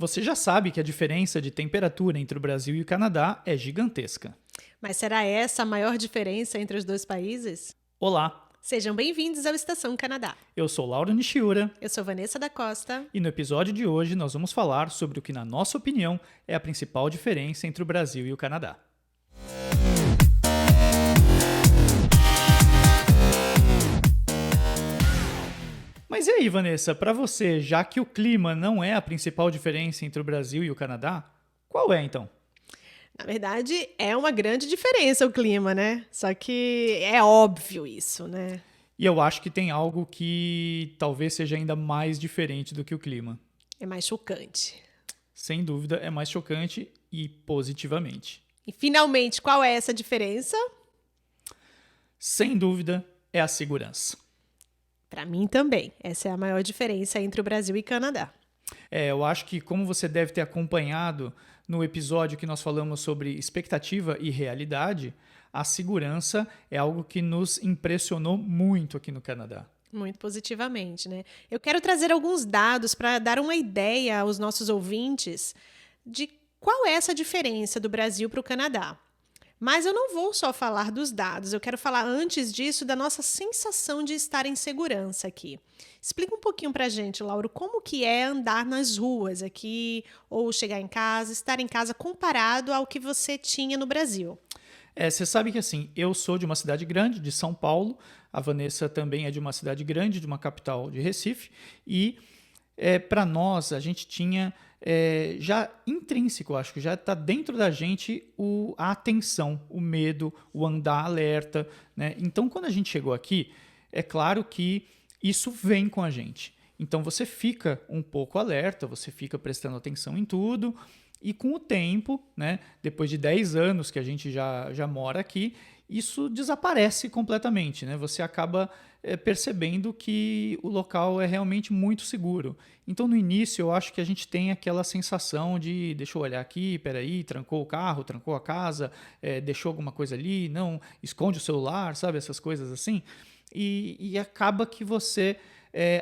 Você já sabe que a diferença de temperatura entre o Brasil e o Canadá é gigantesca. Mas será essa a maior diferença entre os dois países? Olá, Sejam bem-vindos ao Estação Canadá. eu sou Lauro Nishiura Eu sou Vanessa da Costa. e no episódio de hoje nós vamos falar sobre o que, na nossa opinião, é a principal diferença entre o Brasil e o Canadá. Mas e aí, Vanessa, para você, já que o clima não é a principal diferença entre o Brasil e o Canadá, qual é então? Na verdade, é uma grande diferença o clima, né? Só que é óbvio isso, né? E eu acho que tem algo que talvez seja ainda mais diferente do que o clima. É mais chocante. Sem dúvida, é mais chocante e positivamente. E finalmente, qual é essa diferença? Sem dúvida, é a segurança. Para mim também. Essa é a maior diferença entre o Brasil e Canadá. Eu acho que, como você deve ter acompanhado no episódio que nós falamos sobre expectativa e realidade, a segurança é algo que nos impressionou muito aqui no Canadá. Muito positivamente, né? Eu quero trazer alguns dados para dar uma ideia aos nossos ouvintes de qual é essa diferença do Brasil para o Canadá. Mas eu não vou só falar dos dados, eu quero falar antes disso da nossa sensação de estar em segurança aqui. Explica um pouquinho pra gente, Lauro, como que é andar nas ruas aqui, ou chegar em casa, estar em casa comparado ao que você tinha no Brasil. Você sabe que assim, eu sou de uma cidade grande, de São Paulo, a Vanessa também é de uma cidade grande, de uma capital de Recife, e para nós a gente tinha já intrínseco, acho que já está dentro da gente a atenção, o medo, o andar alerta, né? Então, quando a gente chegou aqui, é claro que isso vem com a gente. Então, você fica um pouco alerta, você fica prestando atenção em tudo, e com o tempo, né, depois de 10 anos que a gente já mora aqui, isso desaparece completamente, né? Você acaba percebendo que o local é realmente muito seguro. Então, no início, eu acho que a gente tem aquela sensação de deixa eu olhar aqui, peraí, trancou o carro, trancou a casa, deixou alguma coisa ali, não, esconde o celular, sabe? Essas coisas assim. E acaba que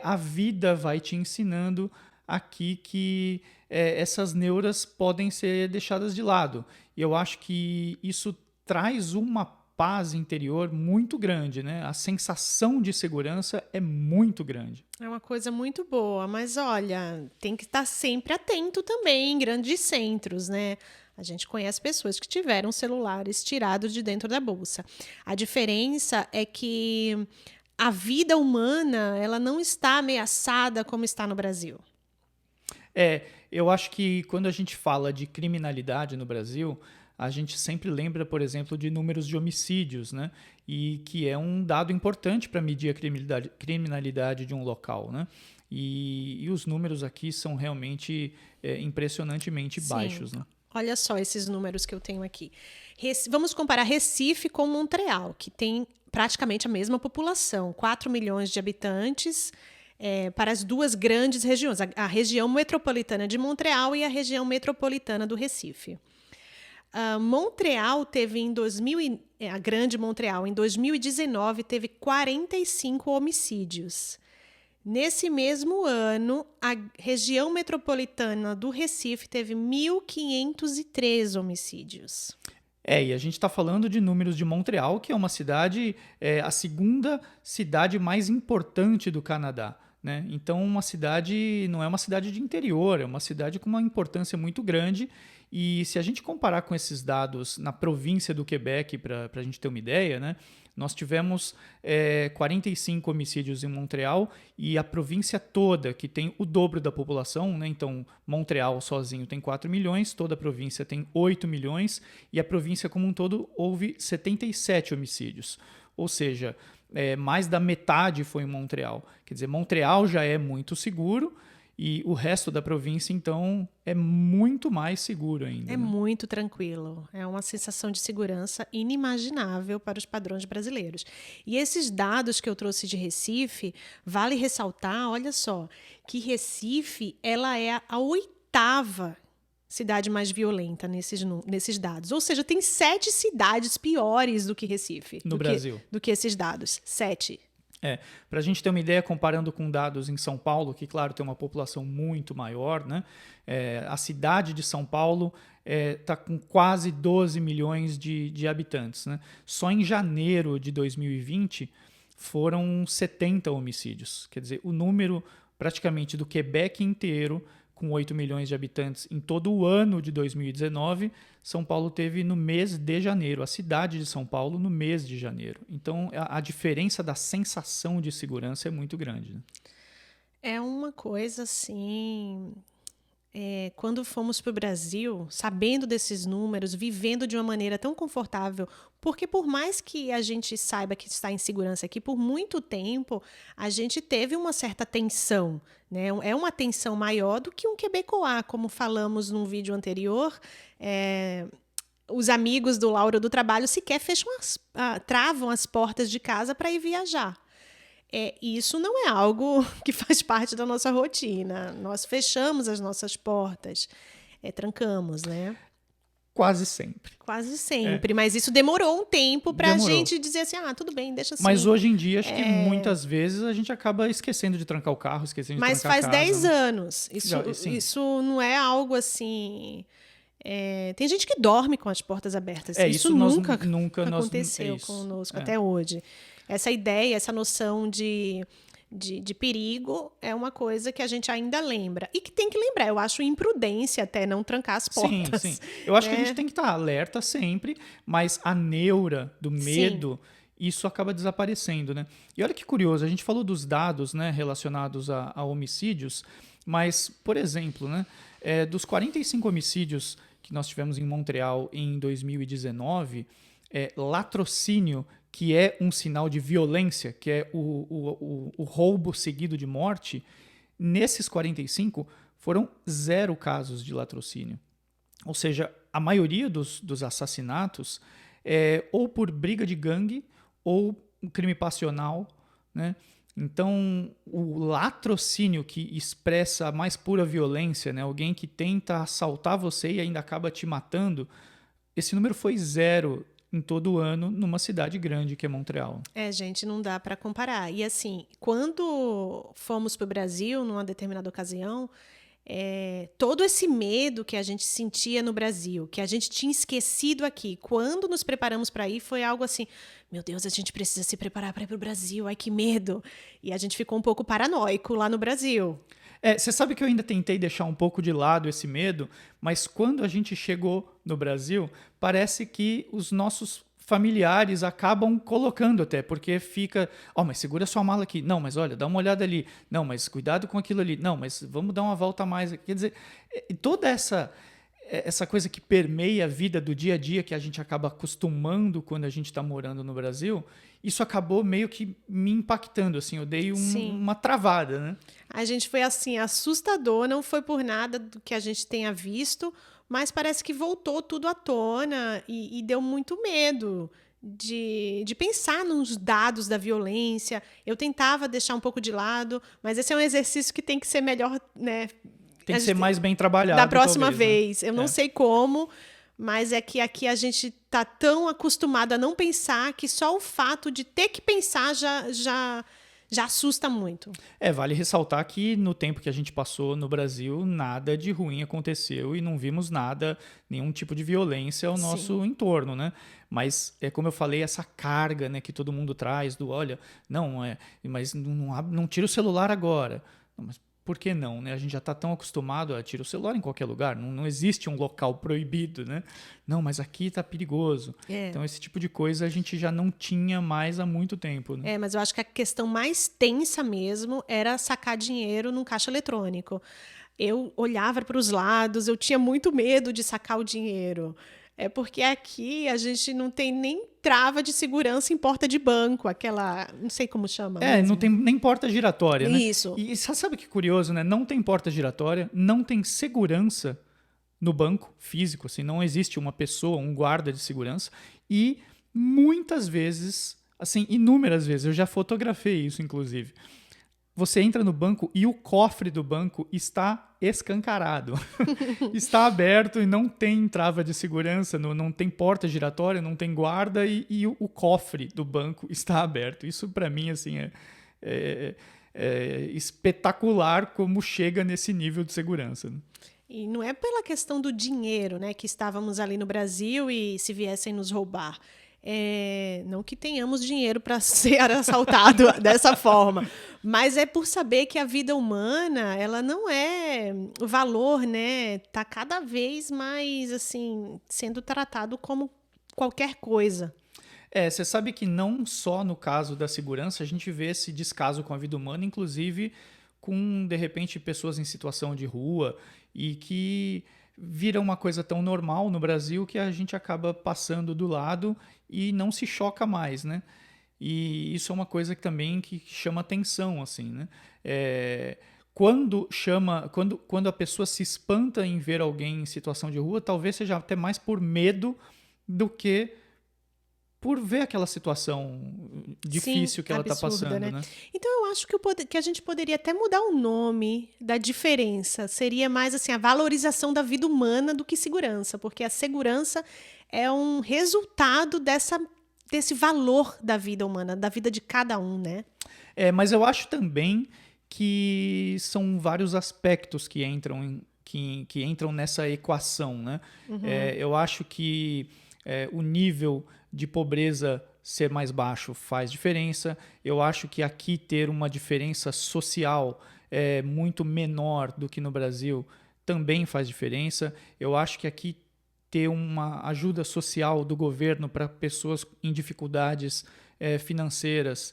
a vida vai te ensinando aqui que essas neuras podem ser deixadas de lado. E eu acho que isso traz uma paz interior muito grande, né? A sensação de segurança é muito grande. É uma coisa muito boa, mas olha, tem que estar sempre atento também em grandes centros, né? A gente conhece pessoas que tiveram celulares tirados de dentro da bolsa. A diferença é que a vida humana, ela não está ameaçada como está no Brasil. Eu acho que quando a gente fala de criminalidade no Brasil, a gente sempre lembra, por exemplo, de números de homicídios, né? E que é um dado importante para medir a criminalidade de um local, né? E os números aqui são realmente impressionantemente baixos, né? Olha só esses números que eu tenho aqui. Vamos comparar Recife com Montreal, que tem praticamente a mesma população, 4 milhões de habitantes, para as duas grandes regiões, a região metropolitana de Montreal e a região metropolitana do Recife. Montreal teve a grande Montreal, em 2019, teve 45 homicídios. Nesse mesmo ano, a região metropolitana do Recife teve 1.503 homicídios. E a gente está falando de números de Montreal, que é uma cidade, a segunda cidade mais importante do Canadá, né? Então, não é uma cidade de interior, é uma cidade com uma importância muito grande. E se a gente comparar com esses dados na província do Quebec, para a gente ter uma ideia, né? Nós tivemos 45 homicídios em Montreal e a província toda, que tem o dobro da população, né? Então, Montreal sozinho tem 4 milhões, toda a província tem 8 milhões e a província como um todo houve 77 homicídios. Ou seja, mais da metade foi em Montreal. Quer dizer, Montreal já é muito seguro e o resto da província, então, é muito mais seguro ainda. É, né? muito tranquilo. É uma sensação de segurança inimaginável para os padrões brasileiros. E esses dados que eu trouxe de Recife, vale ressaltar, olha só, que Recife ela é a 8ª cidade mais violenta nesses dados. Ou seja, tem 7 cidades piores do que Recife. No Brasil. Do que esses dados. 7. Para a gente ter uma ideia, comparando com dados em São Paulo, que, claro, tem uma população muito maior, né? A cidade de São Paulo está com quase 12 milhões de habitantes, né? Só em janeiro de 2020 foram 70 homicídios. Quer dizer, o número praticamente do Quebec inteiro, com 8 milhões de habitantes, em todo o ano de 2019, São Paulo teve no mês de janeiro, a cidade de São Paulo no mês de janeiro. Então, a diferença da sensação de segurança é muito grande, né? É uma coisa assim. Quando fomos para o Brasil, sabendo desses números, vivendo de uma maneira tão confortável, porque por mais que a gente saiba que está em segurança aqui, por muito tempo a gente teve uma certa tensão, né? É uma tensão maior do que um quebecois, como falamos num vídeo anterior. Os amigos do Lauro do Trabalho sequer travam as portas de casa para ir viajar. Isso não é algo que faz parte da nossa rotina. Nós fechamos as nossas portas, trancamos, né? Quase sempre. Quase sempre, mas isso demorou um tempo para a gente dizer assim, tudo bem, deixa assim. Mas hoje em dia, acho que muitas vezes a gente acaba esquecendo de trancar o carro, esquecendo de mas trancar a casa. Mas faz 10 anos. Sim. Isso não é algo assim... tem gente que dorme com as portas abertas. Isso nunca aconteceu conosco até hoje. Essa ideia, essa noção de perigo é uma coisa que a gente ainda lembra. E que tem que lembrar. Eu acho imprudência até não trancar as portas. Sim. Eu acho que a gente tem que estar alerta sempre, mas a neura do medo, isso acaba desaparecendo, né? E olha que curioso, a gente falou dos dados, né, relacionados a homicídios, mas, por exemplo, né, dos 45 homicídios que nós tivemos em Montreal em 2019, latrocínio, que é um sinal de violência, que é o roubo seguido de morte, nesses 45 foram 0 casos de latrocínio. Ou seja, a maioria dos assassinatos é ou por briga de gangue ou um crime passional, né? Então, o latrocínio, que expressa a mais pura violência, né? Alguém que tenta assaltar você e ainda acaba te matando, esse número foi 0 em todo o ano numa cidade grande que é Montreal. Gente, não dá para comparar. E assim, quando fomos para o Brasil, numa determinada ocasião, todo esse medo que a gente sentia no Brasil, que a gente tinha esquecido aqui, quando nos preparamos para ir, foi algo assim, meu Deus, a gente precisa se preparar para ir para o Brasil, ai que medo. E a gente ficou um pouco paranoico lá no Brasil. Você sabe que eu ainda tentei deixar um pouco de lado esse medo, mas quando a gente chegou no Brasil, parece que os nossos familiares acabam colocando até, porque fica, mas segura sua mala aqui, não, mas olha, dá uma olhada ali, não, mas cuidado com aquilo ali, não, mas vamos dar uma volta a mais. Quer dizer, toda essa coisa que permeia a vida do dia a dia, que a gente acaba acostumando quando a gente está morando no Brasil, isso acabou meio que me impactando, assim, eu dei uma travada, né? A gente foi assim, assustador, não foi por nada do que a gente tenha visto, mas parece que voltou tudo à tona e deu muito medo de pensar nos dados da violência. Eu tentava deixar um pouco de lado, mas esse é um exercício que tem que ser melhor, né? Tem que ser mais bem trabalhado. Da próxima talvez, vez. Né? Eu não sei como, mas é que aqui a gente está tão acostumado a não pensar que só o fato de ter que pensar já assusta muito. Vale ressaltar que no tempo que a gente passou no Brasil, nada de ruim aconteceu e não vimos nada, nenhum tipo de violência ao nosso entorno, né? Mas, como eu falei, essa carga, né, que todo mundo traz do, olha, mas não tira o celular agora. Não, mas por que não, né? A gente já está tão acostumado a tirar o celular em qualquer lugar. Não existe um local proibido, né? Não, mas aqui está perigoso. Então, esse tipo de coisa a gente já não tinha mais há muito tempo, né? Mas eu acho que a questão mais tensa mesmo era sacar dinheiro num caixa eletrônico. Eu olhava para os lados, eu tinha muito medo de sacar o dinheiro. Porque aqui a gente não tem nem trava de segurança em porta de banco, aquela, não sei como chama. Não tem nem porta giratória, né? Isso. E sabe que curioso, né? Não tem porta giratória, não tem segurança no banco físico, assim, não existe uma pessoa, um guarda de segurança, e muitas vezes, assim, inúmeras vezes, eu já fotografei isso, inclusive, você entra no banco e o cofre do banco está escancarado. Está aberto e não tem trava de segurança, não tem porta giratória, não tem guarda e o cofre do banco está aberto. Isso, para mim, assim, é espetacular como chega nesse nível de segurança, né? E não é pela questão do dinheiro, né, que estávamos ali no Brasil e se viessem nos roubar. Não que tenhamos dinheiro para ser assaltado dessa forma, mas é por saber que a vida humana, ela não é o valor, né? Tá cada vez mais assim sendo tratado como qualquer coisa. Você sabe que não só no caso da segurança a gente vê esse descaso com a vida humana, inclusive com, de repente, pessoas em situação de rua e que vira uma coisa tão normal no Brasil que a gente acaba passando do lado e não se choca mais, né? E isso é uma coisa que também que chama atenção, assim, né? Quando a pessoa se espanta em ver alguém em situação de rua, talvez seja até mais por medo do que por ver aquela situação difícil que ela está passando, né? Então eu acho que a gente poderia até mudar o nome da diferença. Seria mais assim a valorização da vida humana do que segurança, porque a segurança é um resultado desse valor da vida humana, da vida de cada um, né? Mas eu acho também que são vários aspectos que entram, que entram nessa equação, né? Uhum. Eu acho que o nível de pobreza ser mais baixo faz diferença. Eu acho que aqui ter uma diferença social muito menor do que no Brasil também faz diferença. Eu acho que aqui ter uma ajuda social do governo para pessoas em dificuldades financeiras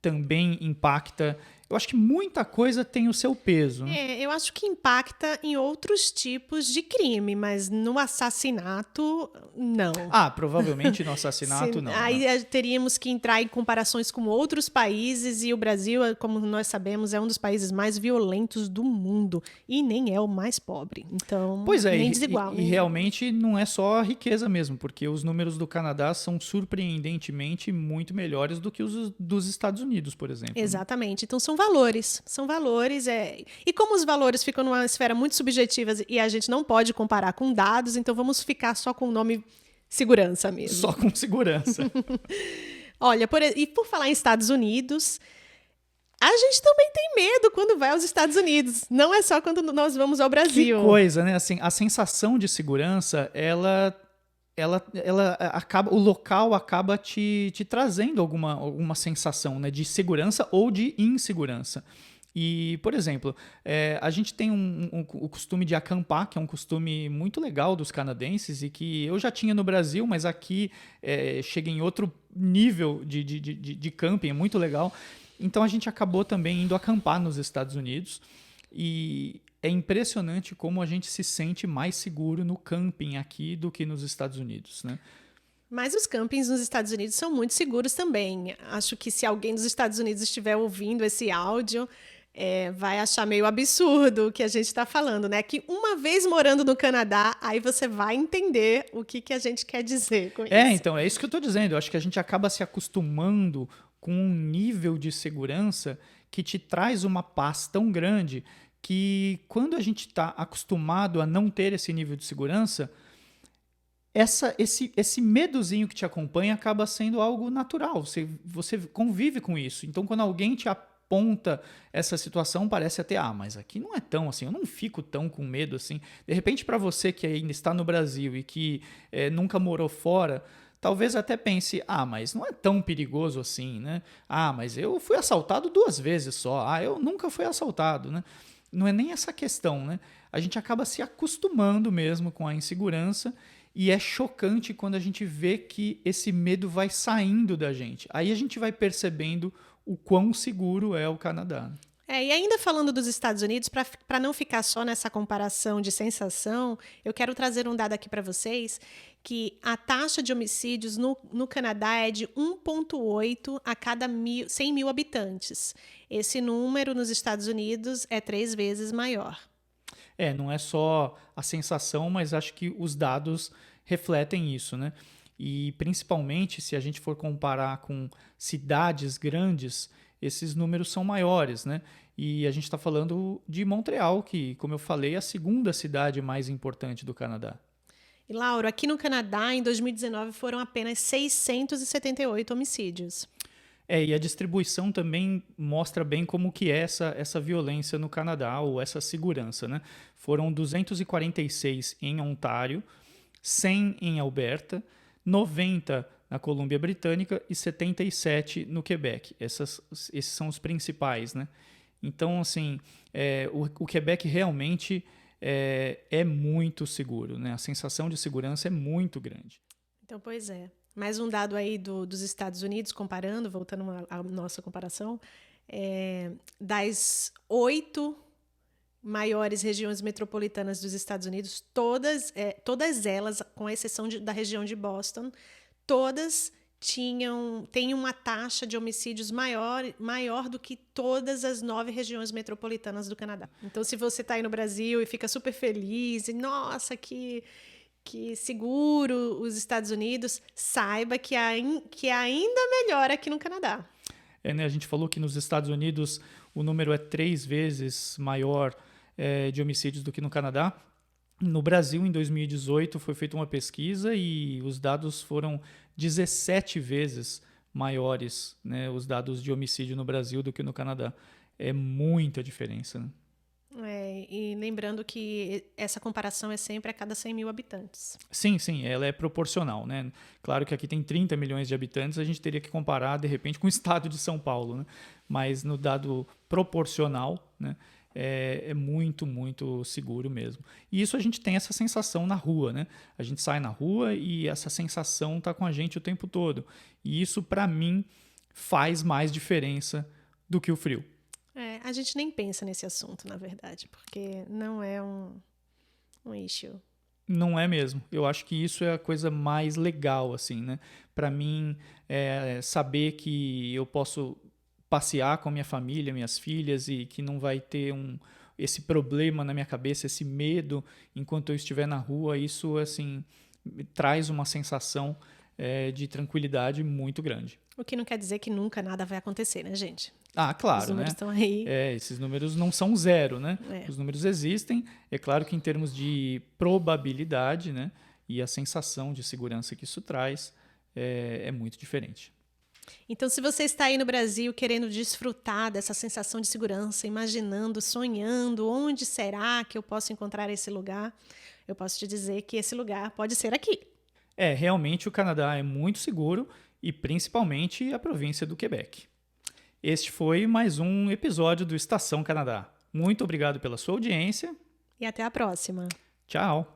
também impacta. Eu acho que muita coisa tem o seu peso, né? Eu acho que impacta em outros tipos de crime, mas no assassinato, não. Provavelmente no assassinato não. Aí teríamos que entrar em comparações com outros países e o Brasil, como nós sabemos, é um dos países mais violentos do mundo e nem é o mais pobre. Então, nem desigual. E realmente não é só a riqueza mesmo, porque os números do Canadá são surpreendentemente muito melhores do que os dos Estados Unidos, por exemplo. Exatamente. Então, são valores. E como os valores ficam numa esfera muito subjetiva e a gente não pode comparar com dados, então vamos ficar só com o nome segurança mesmo. Só com segurança. Olha, por falar em Estados Unidos, a gente também tem medo quando vai aos Estados Unidos. Não é só quando nós vamos ao Brasil. Que coisa, né? Assim, a sensação de segurança, ela acaba, o local acaba te trazendo alguma sensação, né, de segurança ou de insegurança. E, por exemplo, a gente tem o costume de acampar, que é um costume muito legal dos canadenses e que eu já tinha no Brasil, mas aqui chega em outro nível de camping, é muito legal. Então a gente acabou também indo acampar nos Estados Unidos e é impressionante como a gente se sente mais seguro no camping aqui do que nos Estados Unidos, né? Mas os campings nos Estados Unidos são muito seguros também. Acho que se alguém dos Estados Unidos estiver ouvindo esse áudio, vai achar meio absurdo o que a gente está falando, né? Que uma vez morando no Canadá, aí você vai entender o que a gente quer dizer com isso. Então, é isso que eu estou dizendo. Eu acho que a gente acaba se acostumando com um nível de segurança que te traz uma paz tão grande que quando a gente está acostumado a não ter esse nível de segurança, esse medozinho que te acompanha acaba sendo algo natural. Você convive com isso. Então, quando alguém te aponta essa situação, parece até, mas aqui não é tão assim, eu não fico tão com medo assim. De repente, para você que ainda está no Brasil e que nunca morou fora, talvez até pense, mas não é tão perigoso assim, né? Mas eu fui assaltado 2 vezes só. Eu nunca fui assaltado, né? Não é nem essa questão, né? A gente acaba se acostumando mesmo com a insegurança e é chocante quando a gente vê que esse medo vai saindo da gente. Aí a gente vai percebendo o quão seguro é o Canadá. E ainda falando dos Estados Unidos, para não ficar só nessa comparação de sensação, eu quero trazer um dado aqui para vocês, que a taxa de homicídios no Canadá é de 1,8 a cada 100 mil habitantes. Esse número nos Estados Unidos é 3 vezes maior. Não é só a sensação, mas acho que os dados refletem isso, né? E principalmente se a gente for comparar com cidades grandes, esses números são maiores, né? E a gente está falando de Montreal, que, como eu falei, é a segunda cidade mais importante do Canadá. E, Lauro, aqui no Canadá, em 2019, foram apenas 678 homicídios. E a distribuição também mostra bem como que é essa violência no Canadá, ou essa segurança, né? Foram 246 em Ontário, 100 em Alberta, 90 na Colômbia Britânica e 77 no Quebec. Esses são os principais, né? Então, assim, o Quebec realmente é muito seguro, né? A sensação de segurança é muito grande. Então, pois é. Mais um dado aí dos Estados Unidos, voltando à nossa comparação, das 8 maiores regiões metropolitanas dos Estados Unidos, todas elas, com exceção da região de Boston, todas têm uma taxa de homicídios maior do que todas as 9 regiões metropolitanas do Canadá. Então, se você está aí no Brasil e fica super feliz, e nossa, que seguro os Estados Unidos, saiba que é ainda melhor aqui no Canadá. Né, a gente falou que nos Estados Unidos o número é 3 vezes maior de homicídios do que no Canadá. No Brasil, em 2018, foi feita uma pesquisa e os dados foram 17 vezes maiores, né, os dados de homicídio no Brasil do que no Canadá. É muita diferença, né? E lembrando que essa comparação é sempre a cada 100 mil habitantes. Sim, ela é proporcional, né? Claro que aqui tem 30 milhões de habitantes, a gente teria que comparar, de repente, com o estado de São Paulo, né? Mas no dado proporcional, né, é muito, muito seguro mesmo. E isso a gente tem essa sensação na rua, né? A gente sai na rua e essa sensação está com a gente o tempo todo. E isso, para mim, faz mais diferença do que o frio. A gente nem pensa nesse assunto, na verdade, porque não é um issue. Não é mesmo. Eu acho que isso é a coisa mais legal, assim, né? Para mim, saber que eu posso passear com a minha família, minhas filhas, e que não vai ter esse problema na minha cabeça, esse medo enquanto eu estiver na rua, isso, assim, traz uma sensação de tranquilidade muito grande. O que não quer dizer que nunca nada vai acontecer, né, gente? Ah, claro, os números né? Estão aí. Esses números não são zero, né? Os números existem. É claro que em termos de probabilidade, né, e a sensação de segurança que isso traz, é muito diferente. Então, se você está aí no Brasil querendo desfrutar dessa sensação de segurança, imaginando, sonhando, onde será que eu posso encontrar esse lugar, eu posso te dizer que esse lugar pode ser aqui. Realmente o Canadá é muito seguro, e principalmente a província do Quebec. Este foi mais um episódio do Estação Canadá. Muito obrigado pela sua audiência. E até a próxima. Tchau.